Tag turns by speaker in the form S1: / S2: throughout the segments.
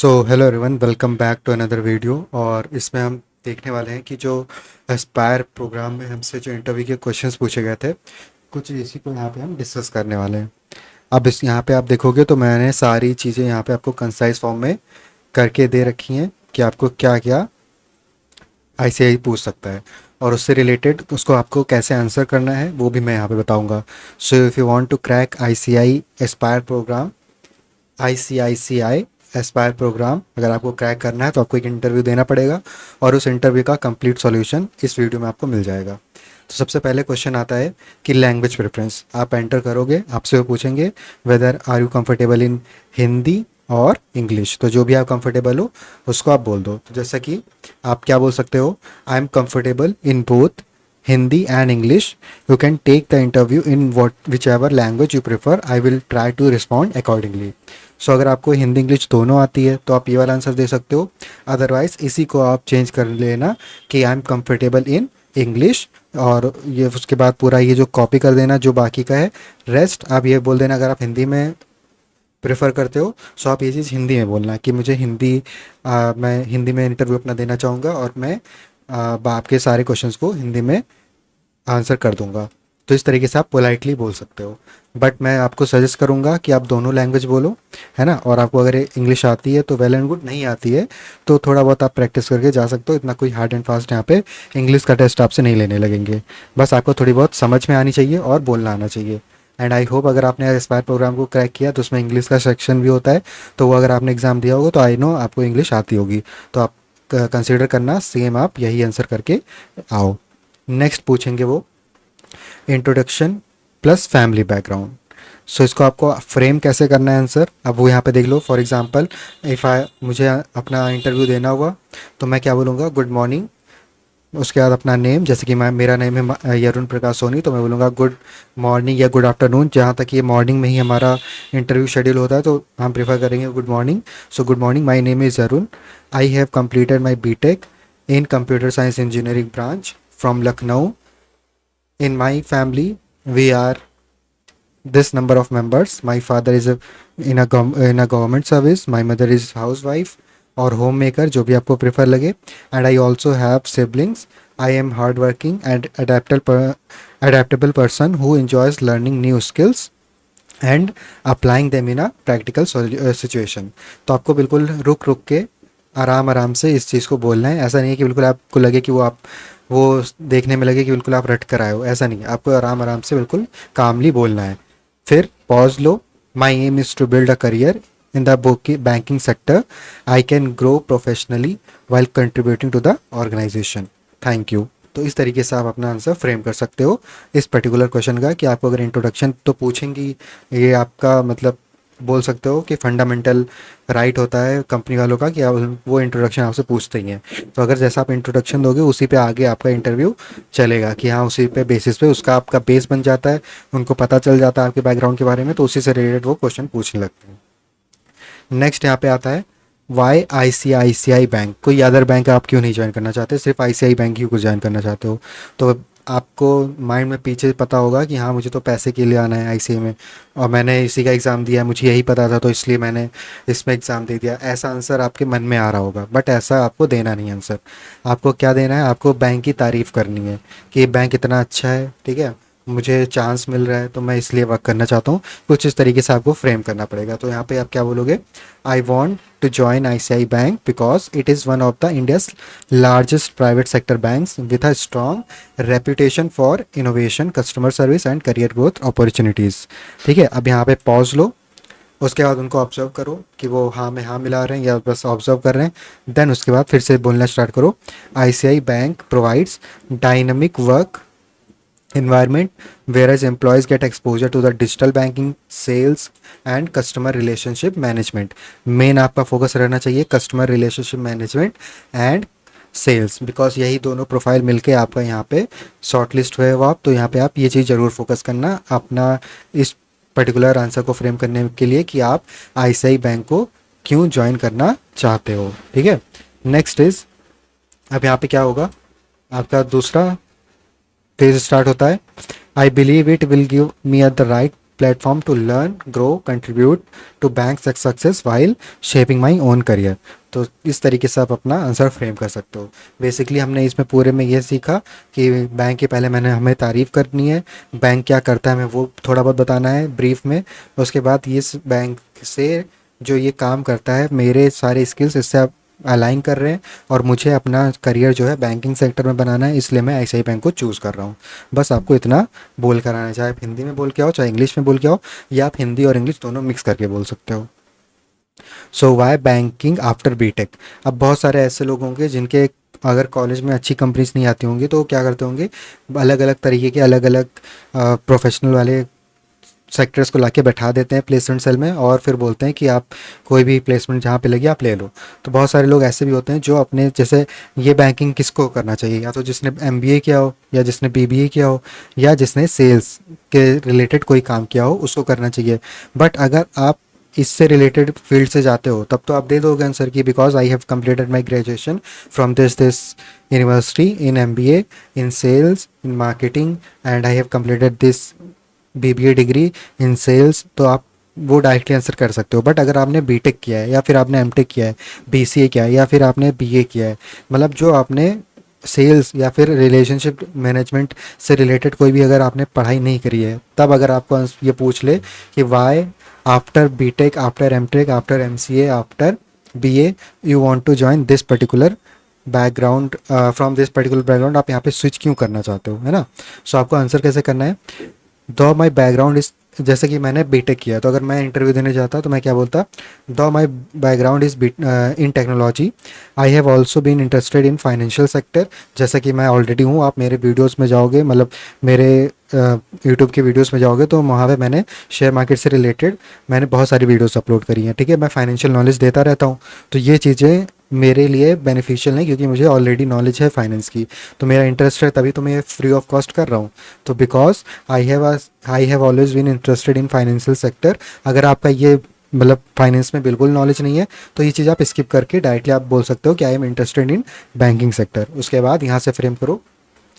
S1: So hello everyone, welcome back to another video. और इसमें हम देखने वाले हैं कि जो एस्पायर प्रोग्राम में हमसे जो इंटरव्यू के क्वेश्चंस पूछे गए थे, कुछ इसी को यहाँ पे हम डिस्कस करने वाले हैं। अब इस यहाँ पे आप देखोगे तो मैंने सारी चीज़ें यहाँ पे आपको कंसाइज फॉर्म में करके दे रखी हैं कि आपको क्या क्या आईसीआई पूछ सकता है, और उससे रिलेटेड उसको आपको कैसे आंसर करना है वो भी मैं यहाँ पे बताऊँगा। So if you want to crack ICI aspire programme, ICICI aspire programme अगर आपको क्रैक करना है तो आपको एक इंटरव्यू देना पड़ेगा, और उस इंटरव्यू का कंप्लीट सॉल्यूशन इस वीडियो में आपको मिल जाएगा। तो सबसे पहले क्वेश्चन आता है कि लैंग्वेज प्रेफरेंस आप एंटर करोगे, आपसे वो पूछेंगे whether are you comfortable in Hindi और इंग्लिश। तो जो भी आप कंफर्टेबल हो उसको आप बोल दो। तो जैसा कि आप क्या बोल सकते हो, I am comfortable in both Hindi and English. You can take the interview in whichever language you prefer. I will try to respond accordingly. सो अगर आपको हिंदी इंग्लिश दोनों आती है तो आप ये वाला आंसर दे सकते हो। अदरवाइज इसी को आप चेंज कर लेना कि I am comfortable in English, और ये उसके बाद पूरा ये जो कॉपी कर देना जो बाकी का है। रेस्ट आप ये बोल देना, अगर आप हिंदी में प्रेफर करते हो सो आप ये चीज़ हिंदी में बोलना कि मुझे हिंदी मैं हिंदी में इंटरव्यू अपना देना चाहूँगा, और मैं आपके सारे क्वेश्चंस को हिंदी में आंसर कर दूंगा। तो इस तरीके से आप पोलाइटली बोल सकते हो। बट मैं आपको सजेस्ट करूंगा कि आप दोनों लैंग्वेज बोलो, है ना। और आपको अगर इंग्लिश आती है तो वेल एंड गुड, नहीं आती है तो थोड़ा बहुत आप प्रैक्टिस करके जा सकते हो। इतना कोई हार्ड एंड फास्ट यहाँ पे इंग्लिश का टेस्ट आपसे नहीं लेने लगेंगे। बस आपको थोड़ी बहुत समझ में आनी चाहिए और बोलना आना चाहिए। एंड आई होप अगर आपने एस्पायर प्रोग्राम को क्रैक किया तो उसमें इंग्लिश का सेक्शन भी होता है, तो वो अगर आपने एग्ज़ाम दिया होगा तो आई नो आपको इंग्लिश आती होगी। तो आप कंसिडर करना सेम आप यही आंसर करके आओ। नेक्स्ट पूछेंगे वो इंट्रोडक्शन प्लस फैमिली बैकग्राउंड। सो इसको आपको फ्रेम कैसे करना है आंसर, अब वो यहाँ पे देख लो। फॉर एग्जांपल इफ़ आई मुझे अपना इंटरव्यू देना हुआ तो मैं क्या बोलूँगा, गुड मॉर्निंग। उसके बाद अपना नेम, जैसे कि मैं मेरा नेम है यरुण प्रकाश सोनी, तो मैं बोलूँगा गुड मॉर्निंग या गुड आफ्टरनून। जहाँ तक ये मॉर्निंग में ही हमारा इंटरव्यू शेड्यूल होता है तो हम प्रेफर करेंगे good morning. So good morning, my name is Varun, I have completed my BTech in computer science engineering branch from Lucknow. In my family, we are this number of members. My father is in a government service. My mother is housewife और homemaker, जो भी आपको prefer लगे. And I also have siblings. I am hardworking and adaptable person who enjoys learning new skills and applying them in a practical situation. तो आपको बिल्कुल रुक रुक के आराम आराम से इस चीज़ को बोलना है। ऐसा नहीं है कि बिल्कुल आपको लगे कि वो देखने में लगे कि बिल्कुल आप रट कर आए हो, ऐसा नहीं है। आपको आराम आराम से बिल्कुल कामली बोलना है। फिर पॉज लो। My aim is to build a career in the banking sector. I can grow professionally while contributing to the organisation. Thank you. तो इस तरीके से आप अपना आंसर फ्रेम कर सकते हो इस पर्टिकुलर क्वेश्चन का, कि आपको अगर इंट्रोडक्शन तो पूछेंगी, ये आपका मतलब बोल सकते हो कि फंडामेंटल राइट होता है कंपनी वालों का कि आप वो इंट्रोडक्शन आपसे पूछते ही हैं। तो अगर जैसा आप इंट्रोडक्शन दोगे उसी पे आगे आपका इंटरव्यू चलेगा, कि हाँ उसी पे बेसिस पे उसका आपका बेस बन जाता है, उनको पता चल जाता है आपके बैकग्राउंड के बारे में, तो उसी से रिलेटेड वो क्वेश्चन पूछने लगते हैं। नेक्स्ट यहाँ पे आता है वाई आईसीआईसीआई बैंक। कोई अदर बैंक आप क्यों नहीं ज्वाइन करना चाहते, सिर्फ आईसीआई बैंक ही को ज्वाइन करना चाहते हो। तो आपको माइंड में पीछे पता होगा कि हाँ मुझे तो पैसे के लिए आना है आईसीआई में, और मैंने इसी का एग्ज़ाम दिया है, मुझे यही पता था तो इसलिए मैंने इसमें एग्ज़ाम दे दिया। ऐसा आंसर आपके मन में आ रहा होगा, बट ऐसा आपको देना नहीं आंसर। आपको क्या देना है, आपको बैंक की तारीफ़ करनी है कि ये बैंक इतना अच्छा है, ठीक है, मुझे चांस मिल रहा है तो मैं इसलिए वर्क करना चाहता हूँ। कुछ इस तरीके से आपको फ्रेम करना पड़ेगा। तो यहाँ पे आप क्या बोलोगे, I want to join ICICI bank because it is one of the India's largest private sector banks with a strong reputation for innovation, customer service and career growth opportunities. ठीक है, अब यहाँ पे पॉज लो। उसके बाद उनको ऑब्जर्व करो कि वो हाँ में हाँ मिला रहे हैं या बस ऑब्जर्व कर रहे हैं। देन उसके बाद फिर से बोलना स्टार्ट करो। ICICI bank provides dynamic work environment whereas employees get exposure to the digital banking, sales and customer relationship management. Main आपका फोकस रहना चाहिए customer relationship management and sales, because यही दोनों प्रोफाइल मिलके आपका यहाँ पे शॉर्ट लिस्ट हुए हो आप। तो यहाँ पे आप ये चीज़ ज़रूर फोकस करना अपना इस पर्टिकुलर आंसर को फ्रेम करने के लिए कि आप आईसीआई बैंक को क्यों ज्वाइन करना चाहते हो। ठीक है, नेक्स्ट इज, अब यहाँ पे क्या होगा, आपका दूसरा पेज स्टार्ट होता है। I believe it will give me at the right platform to learn, grow, contribute to bank success while shaping my own career. तो इस तरीके से आप अपना आंसर फ्रेम कर सकते हो। बेसिकली हमने इसमें पूरे में ये सीखा कि बैंक की पहले मैंने हमें तारीफ़ करनी है, बैंक क्या करता है हमें वो थोड़ा बहुत बताना है ब्रीफ में। उसके बाद इस बैंक से जो ये काम करता है, मेरे सारे स्किल्स इससे आप अलाइन कर रहे हैं और मुझे अपना करियर जो है बैंकिंग सेक्टर में बनाना है, इसलिए मैं आईसीआई बैंक को चूज़ कर रहा हूँ। बस आपको इतना बोल कर आना है, चाहे आप हिंदी में बोल के आओ चाहे इंग्लिश में बोल के आओ, या आप हिंदी और इंग्लिश दोनों मिक्स करके बोल सकते हो। सो वाई बैंकिंग आफ्टर बीटेक। अब बहुत सारे ऐसे लोग होंगे जिनके अगर कॉलेज में अच्छी कंपनीज नहीं आती होंगी तो वो क्या करते होंगे, अलग अलग तरीके के अलग अलग प्रोफेशनल वाले सेक्टर्स को लाके बैठा देते हैं प्लेसमेंट सेल में और फिर बोलते हैं कि आप कोई भी प्लेसमेंट जहाँ पे लगी आप ले लो। तो बहुत सारे लोग ऐसे भी होते हैं जो अपने जैसे, ये बैंकिंग किसको करना चाहिए, या तो जिसने एमबीए किया हो, या जिसने बीबीए किया हो, या जिसने सेल्स के रिलेटेड कोई काम किया हो, उसको करना चाहिए। बट अगर आप इससे रिलेटेड फील्ड से जाते हो तब तो आप दे दोगे आंसर की because I have completed my graduation from this university in MBA in sales in marketing and I have completed this BBA degree in sales. तो आप वो डायरेक्टली आंसर कर सकते हो। बट अगर आपने बीटेक किया है, या फिर आपने एमटेक किया है, बीसीए किया है, या फिर आपने बीए किया है, मतलब जो आपने सेल्स या फिर रिलेशनशिप मैनेजमेंट से रिलेटेड कोई भी अगर आपने पढ़ाई नहीं करी है, तब अगर आपको ये पूछ ले कि why after BTech, after MTech, after MCA, after BA you want to join this particular background, from this particular background, आप यहाँ पे स्विच क्यों करना चाहते हो, है ना। सो आपको आंसर कैसे करना है, दो माई बैकग्राउंड इज, जैसे कि मैंने बीटेक किया तो अगर मैं इंटरव्यू देने जाता तो मैं क्या बोलता, though my background is in technology, I have also been interested in financial sector. जैसा कि मैं ऑलरेडी हूँ, आप मेरे वीडियोज़ में जाओगे, मतलब मेरे यूट्यूब के वीडियोस में जाओगे तो वहाँ पे मैंने शेयर मार्केट से रिलेटेड मैंने बहुत सारी वीडियोस अपलोड करी हैं, ठीक है। मैं फाइनेंशियल नॉलेज देता रहता हूँ, तो ये चीज़ें मेरे लिए बेनिफिशियल नहीं, क्योंकि मुझे ऑलरेडी नॉलेज है फाइनेंस की, तो मेरा इंटरेस्ट है, तभी तो मैं ये फ्री ऑफ कॉस्ट कर रहा हूँ। तो because I have always been interested in financial sector. अगर आपका ये मतलब फाइनेंस में बिल्कुल नॉलेज नहीं है तो ये चीज़ आप स्किप करके डायरेक्टली आप बोल सकते हो कि I am interested in banking sector. उसके बाद यहाँ से फ्रेम करो,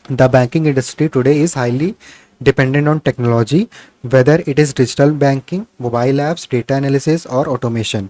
S1: the banking industry today is highly dependent on technology, whether it is digital banking, mobile apps, data analysis, or automation.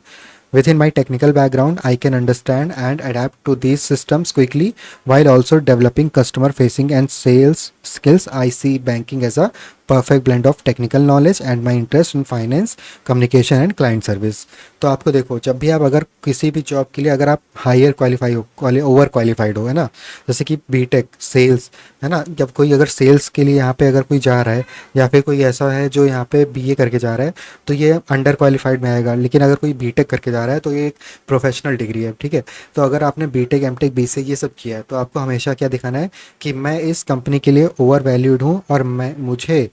S1: Within my technical background, I can understand and adapt to these systems quickly while also developing customer facing and sales skills. I see banking as a perfect blend of technical knowledge and my interest in finance, communication and client service. तो आपको देखो, जब भी आप अगर किसी भी job के लिए अगर आप हायर क्वालिफाई हो, ओवर क्वालिफाइड हो, है ना, जैसे कि बीटेक सेल्स, है ना, जब कोई अगर सेल्स के लिए यहाँ पे अगर कोई जा रहा है, या फिर कोई ऐसा है जो यहाँ पे बीए करके जा रहा है, तो ये अंडर क्वालिफाइड में आएगा। लेकिन अगर कोई बीटेक करके जा रहा है तो ये एक प्रोफेशनल डिग्री है, ठीक है। तो अगर आपने बीटेक एमटेक बीसी ये सब किया है तो आपको हमेशा क्या दिखाना है कि मैं इस कंपनी के लिए ओवर वैल्यूड हूँ और मुझे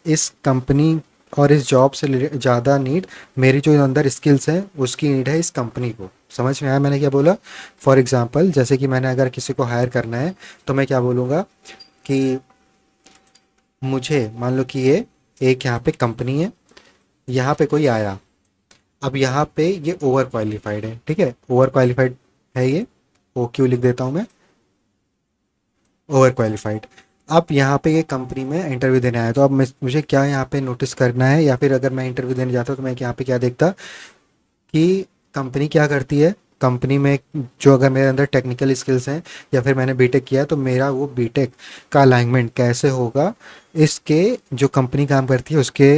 S1: इस कंपनी और इस जॉब से ज़्यादा नीड, मेरी जो अंदर स्किल्स हैं उसकी नीड है इस कंपनी को। समझ में आया मैंने क्या बोला। फॉर एग्जांपल, जैसे कि मैंने अगर किसी को हायर करना है तो मैं क्या बोलूँगा कि मुझे मान लो कि ये एक यहाँ पे कंपनी है, यहाँ पे कोई आया, अब यहाँ पे ये ओवर क्वालिफाइड है, ठीक है, ओवर क्वालिफाइड है ये, ओ क्यू लिख देता हूँ मैं, ओवर क्वालिफाइड। अब यहाँ पे ये कंपनी में इंटरव्यू देने आया, तो अब मुझे क्या यहाँ पे नोटिस करना है, या फिर अगर मैं इंटरव्यू देने जाता तो मैं यहाँ पे क्या देखता कि कंपनी क्या करती है, कंपनी में जो अगर मेरे अंदर टेक्निकल स्किल्स हैं या फिर मैंने बीटेक किया तो मेरा वो बीटेक का अलाइनमेंट कैसे होगा इसके जो कंपनी काम करती है उसके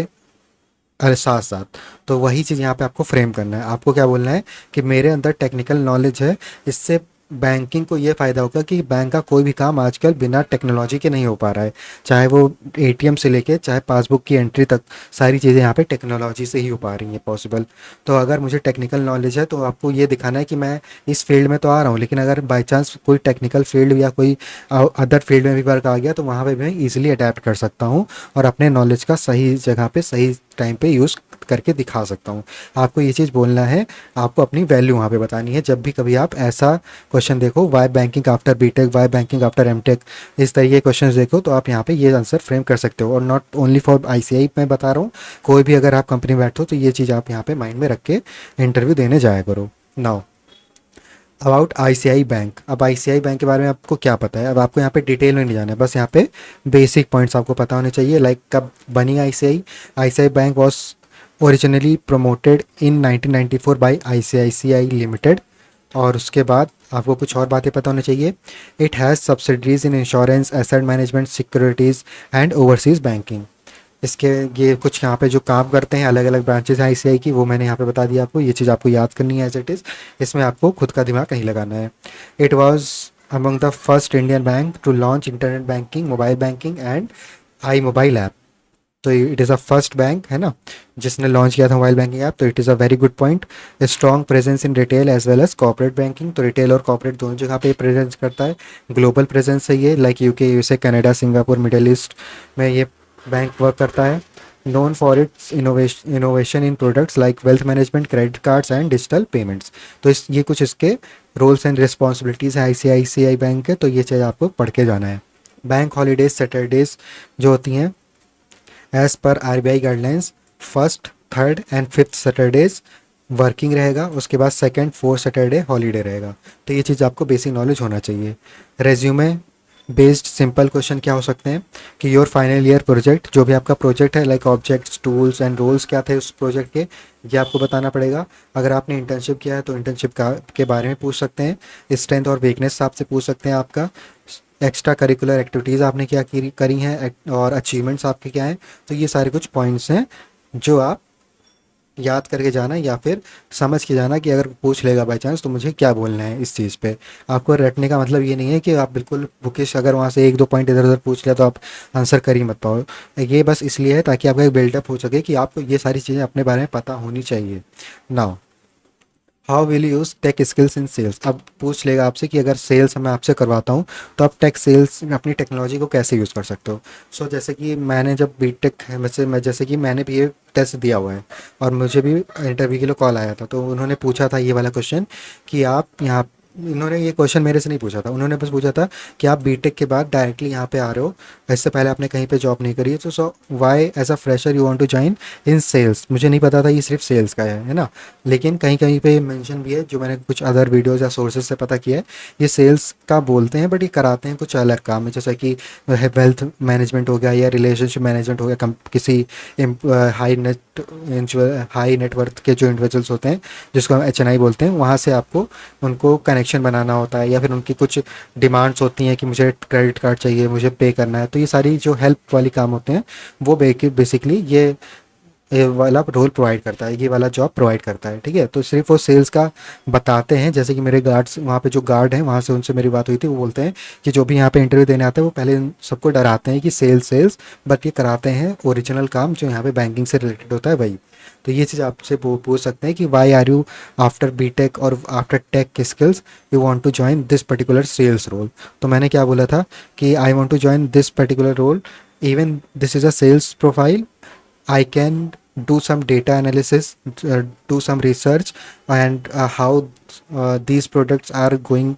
S1: साथ साथ। तो वही चीज़ यहाँ पे आपको फ्रेम करना है। आपको क्या बोलना है कि मेरे अंदर टेक्निकल नॉलेज है, इससे बैंकिंग को ये फ़ायदा होगा कि बैंक का कोई भी काम आजकल बिना टेक्नोलॉजी के नहीं हो पा रहा है, चाहे वो एटीएम से लेके चाहे पासबुक की एंट्री तक, सारी चीज़ें यहाँ पे टेक्नोलॉजी से ही हो पा रही हैं पॉसिबल। तो अगर मुझे टेक्निकल नॉलेज है तो आपको ये दिखाना है कि मैं इस फील्ड में तो आ रहा हूँ, लेकिन अगर बाई चांस कोई टेक्निकल फील्ड या कोई अदर फील्ड में भी वर्क आ गया तो वहाँ पर मैं ईजिली अडेप्ट कर सकता हूँ और अपने नॉलेज का सही जगह पर सही टाइम पे यूज़ करके दिखा सकता हूँ। आपको ये चीज़ बोलना है, आपको अपनी वैल्यू वहाँ पे बतानी है। जब भी कभी आप ऐसा क्वेश्चन देखो, why banking after BTech, why banking after MTech, इस तरीके के क्वेश्चन देखो तो आप यहाँ पे ये आंसर फ्रेम कर सकते हो। और नॉट ओनली फॉर आईसीआई मैं बता रहा हूँ, कोई भी अगर आप कंपनी में बैठो तो ये चीज़ आप यहाँ पे माइंड में रख के इंटरव्यू देने जाया करो। Now about ICI bank. अब आईसीआई बैंक के बारे में आपको क्या पता है? अब आपको यहाँ पे डिटेल में नहीं जाना है, बस यहाँ पे बेसिक पॉइंट्स आपको पता होने चाहिए। लाइक कब बनी ICI? ICI bank was originally promoted in 1994 by ICICI limited. और उसके बाद आपको कुछ और बातें पता होनी चाहिए। It has subsidiaries in insurance, asset management, securities and overseas banking. इसके ये कुछ यहाँ पे जो काम करते हैं, अलग अलग ब्रांचेज हैं आईसीआई की, वो मैंने यहाँ पे बता दिया आपको। ये चीज़ आपको याद करनी है एज इट इज़, इसमें आपको खुद का दिमाग नहीं लगाना है। It was among the first Indian bank to launch internet banking, mobile banking and iMobile app. तो it is a first bank है ना जिसने लॉन्च किया था मोबाइल बैंकिंग ऐप, तो it is a very good point. Strong presence in retail as well as corporate banking. तो retail और corporate दोनों जगह पे प्रेजेंस करता है। ग्लोबल प्रेजेंस है ये, like UK, USA, Canada, Singapore, middle east में ये बैंक वर्क करता है। known for its innovation in products like wealth management, credit cards and digital payments। तो इस ये कुछ इसके रोल्स एंड रिस्पॉन्सिबिलिटीज़ है आईसीआईसीआई बैंक के, तो ये चीज़ आपको पढ़ के जाना है। बैंक हॉलीडेज सैटरडेज जो होती हैं as per RBI guidelines, first, third and fifth Saturdays working रहेगा, उसके बाद सेकंड, फोर्थ सैटरडे हॉलीडे रहेगा। तो ये चीज़ आपको बेसिक नॉलेज होना चाहिए। रेज्यूमे बेस्ड सिंपल क्वेश्चन क्या हो सकते हैं कि योर फाइनल ईयर प्रोजेक्ट, जो भी आपका प्रोजेक्ट है, like objects, tools and roles क्या थे उस प्रोजेक्ट के, ये आपको बताना पड़ेगा। अगर आपने इंटर्नशिप किया है तो इंटर्नशिप का के बारे में पूछ सकते हैं। स्ट्रेंथ और वीकनेस आपसे पूछ सकते हैं आपका। एक्स्ट्रा करिकुलर एक्टिविटीज़ आपने क्या करी हैं और अचीवमेंट्स आपके क्या हैं। तो ये सारे कुछ पॉइंट्स हैं जो आप याद करके जाना या फिर समझ के जाना कि अगर पूछ लेगा बाई चांस तो मुझे क्या बोलना है इस चीज़ पे। आपको रटने का मतलब ये नहीं है कि आप बिल्कुल बुकिश, अगर वहाँ से एक दो पॉइंट इधर उधर पूछ लिया तो आप आंसर कर ही मत पाओ। ये बस इसलिए है ताकि आपका एक बिल्डअप हो सके कि आपको ये सारी चीज़ें अपने बारे में पता होनी चाहिए। Now how will use tech skills in sales. अब पूछ लेगा आपसे कि अगर सेल्स मैं आपसे करवाता हूँ तो आप टेक सेल्स में अपनी टेक्नोलॉजी को कैसे यूज़ कर सकते हो। सो जैसे कि मैंने जब बीटेक, वैसे मैं जैसे कि मैंने भी ये टेस्ट दिया हुआ है और मुझे भी इंटरव्यू के लिए कॉल आया था, तो उन्होंने पूछा था ये वाला क्वेश्चन कि आप यहाँ, इन्होंने ये क्वेश्चन मेरे से नहीं पूछा था, उन्होंने बस पूछा था कि आप बीटेक के बाद डायरेक्टली यहाँ पे आ रहे हो, इससे पहले आपने कहीं पे जॉब नहीं करी है, तो so why as a fresher you want to join in sales. मुझे नहीं पता था ये सिर्फ सेल्स का है ना, लेकिन कहीं कहीं पे मेंशन भी है, जो मैंने कुछ अदर वीडियोज़ या सोर्सेज से पता किया है। ये सेल्स का बोलते हैं बट ये कराते हैं कुछ अलग काम है, जैसे कि वेल्थ मैनेजमेंट हो गया या रिलेशनशिप मैनेजमेंट हो गया। किसी हाई नेटवर्थ के जो इंडिविजुअल्स होते हैं जिसको हम एचएनआई बोलते हैं, वहाँ से आपको उनको कनेक्शन बनाना होता है या फिर उनकी कुछ डिमांड्स होती हैं कि मुझे क्रेडिट कार्ड चाहिए, मुझे पे करना है। तो ये सारी जो हेल्प वाली काम होते हैं वो बेसिकली ये वाला रोल प्रोवाइड करता है, ये वाला जॉब प्रोवाइड करता है। ठीक है, तो सिर्फ वो सेल्स का बताते हैं। जैसे कि मेरे गार्ड्स वहाँ पे जो गार्ड हैं, वहाँ से उनसे मेरी बात हुई थी, वो बोलते हैं कि जो भी यहाँ पे इंटरव्यू देने आते हैं वो पहले सबको डराते हैं कि सेल्स सेल्स, बट ये कराते हैं ओरिजिनल काम जो यहाँ पे बैंकिंग से रिलेटेड होता है वही। तो ये चीज़ आपसे पूछ सकते हैं कि why are you after BTech और after tech skills you want to join this particular sales role. तो मैंने क्या बोला था कि I want to join this particular role, even this is a sales profile, I can do some data analysis, do some research, and how these products are going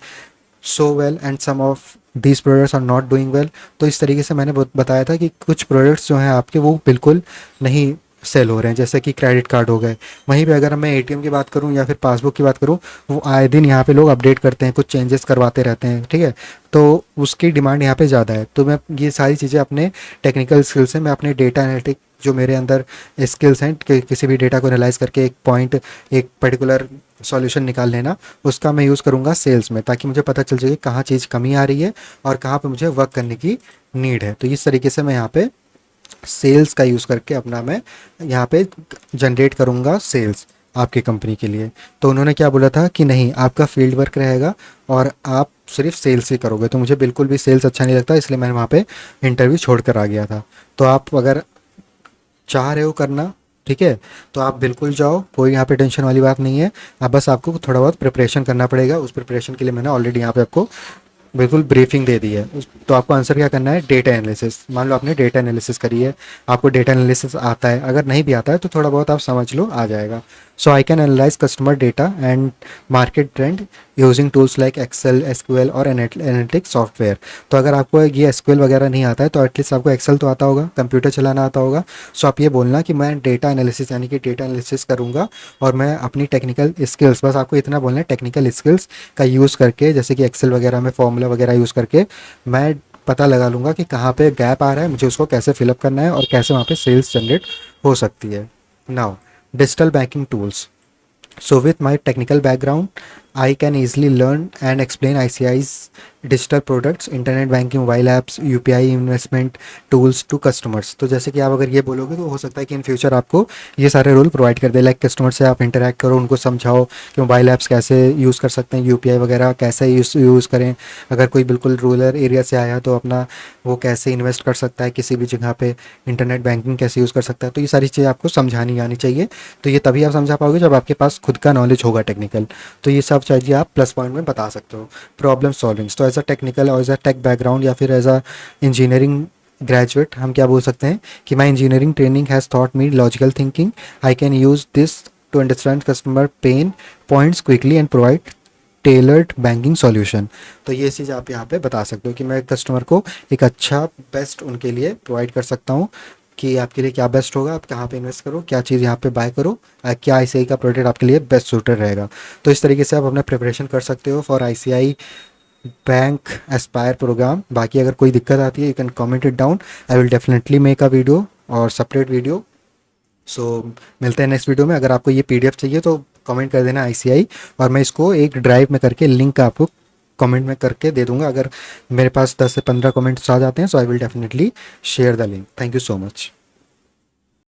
S1: so well and some of these products are not doing well। तो इस तरीके से मैंने बताया था कि कुछ products जो हैं आपके वो बिल्कुल नहीं सेल हो रहे हैं, जैसे कि क्रेडिट कार्ड हो गए। वहीं पे अगर मैं एटीएम की बात करूं या फिर पासबुक की बात करूं, वो आए दिन यहाँ पे लोग अपडेट करते हैं, कुछ चेंजेस करवाते रहते हैं। ठीक है, तो उसकी डिमांड यहाँ पे ज़्यादा है। तो मैं ये सारी चीज़ें अपने टेक्निकल स्किल से, मैं अपने डेटा एनालिटिक जो मेरे अंदर स्किल्स हैं कि किसी भी डेटा को एनालाइज करके एक पॉइंट, एक पर्टिकुलर सॉल्यूशन निकाल लेना, उसका मैं यूज़ करूँगा सेल्स में, ताकि मुझे पता चल जाए कहाँ चीज़ कमी आ रही है और कहाँ पे मुझे वर्क करने की नीड है। तो इस तरीके से मैं यहाँ पे सेल्स का यूज़ करके अपना मैं यहाँ पे जनरेट करूँगा सेल्स आपकी कंपनी के लिए। तो उन्होंने क्या बोला था कि नहीं, आपका फील्ड वर्क रहेगा और आप सिर्फ सेल्स ही करोगे। तो मुझे बिल्कुल भी सेल्स अच्छा नहीं लगता, इसलिए मैंने वहाँ पे इंटरव्यू छोड़ कर आ गया था। तो आप अगर चाह रहे हो करना, ठीक है, तो आप बिल्कुल जाओ, कोई यहाँ पे टेंशन वाली बात नहीं है। अब बस आपको थोड़ा बहुत प्रिपरेशन करना पड़ेगा। उस प्रिपरेशन के लिए मैंने ऑलरेडी यहाँ पे आपको बिल्कुल ब्रीफिंग दे दी है। तो आपको आंसर क्या करना है, डेटा एनालिसिस। मान लो आपने डेटा एनालिसिस करी है, आपको डेटा एनालिसिस आता है, अगर नहीं भी आता है तो थोड़ा बहुत आप समझ लो, आ जाएगा। So I can analyze customer data and market trend using tools like Excel, SQL और एनालिटिक्स सॉफ्टवेयर। तो अगर आपको ये SQL वगैरह नहीं आता है तो एटलीस्ट आपको Excel तो आता होगा, कंप्यूटर चलाना आता होगा। सो आप ये बोलना कि मैं डेटा एनालिसिस यानी कि डेटा एनालिसिस करूँगा और मैं अपनी टेक्निकल स्किल्स, बस आपको इतना बोलना है, टेक्निकल स्किल्स का यूज़ करके, जैसे कि एक्सेल वगैरह में फॉर्मूला वगैरह यूज़ करके मैं पता लगा लूँगा कि कहाँ पे गैप आ रहा है, मुझे उसको कैसे फिलअप करना है और कैसे वहाँ पे सेल्स जनरेट हो सकती है। Now digital banking tools. So with my technical background, I can easily learn and explain ICI's digital products, internet banking, mobile apps, UPI investment tools to customers। तो जैसे कि आप अगर ये बोलोगे तो हो सकता है कि इन फ्यूचर आपको ये सारे रोल प्रोवाइड कर दे, लाइक कस्टमर से आप इंटरेक्ट करो, उनको समझाओ कि मोबाइल ऐप्स कैसे यूज़ कर सकते हैं, UPI वगैरह कैसे यूज़ करें, अगर कोई बिल्कुल रूरल एरिया से आया तो अपना वो कैसे इन्वेस्ट कर सकता है किसी भी जगह पे, इंटरनेट बैंकिंग कैसे यूज़ कर सकता है। तो ये सारी चीज़ें आपको समझानी आनी चाहिए। तो ये तभी आप समझा पाओगे जब आपके पास खुद का नॉलेज होगा टेक्निकल। तो ये सब चीज़ें आप प्लस पॉइंट में बता सकते हो। प्रॉब्लम सॉल्विंग, तो एज अ टेक्निकल और एज अ टेक बैकग्राउंड या फिर एज अ इंजीनियरिंग ग्रेजुएट हम क्या बोल सकते हैं कि my engineering training has thought me logical thinking, I can use this to understand customer pain points quickly and provide tailored banking solution. तो ये चीज़ आप यहाँ पे बता सकते हो कि मैं कस्टमर को एक अच्छा बेस्ट उनके लिए प्रोवाइड कर सकता हूँ कि आपके लिए क्या बेस्ट होगा, आप कहाँ पे इन्वेस्ट करो, क्या चीज़ यहाँ पे बाय करो, क्या ICI का प्रोडक्ट आपके लिए बेस्ट सूटेड रहेगा। तो इस तरीके से आप अपना प्रिपरेशन कर सकते हो for ICI bank aspire programme. बाकी अगर कोई दिक्कत आती है you can comment it down, I will definitely make a video और सेपरेट वीडियो। सो मिलते हैं नेक्स्ट वीडियो में। अगर आपको ये PDF चाहिए तो कमेंट कर देना ICI, और मैं इसको एक ड्राइव में करके लिंक आपको कमेंट में करके दे दूंगा। अगर मेरे पास 10 से 15 कमेंट्स आ जाते हैं so I will definitely share the link. Thank you so much.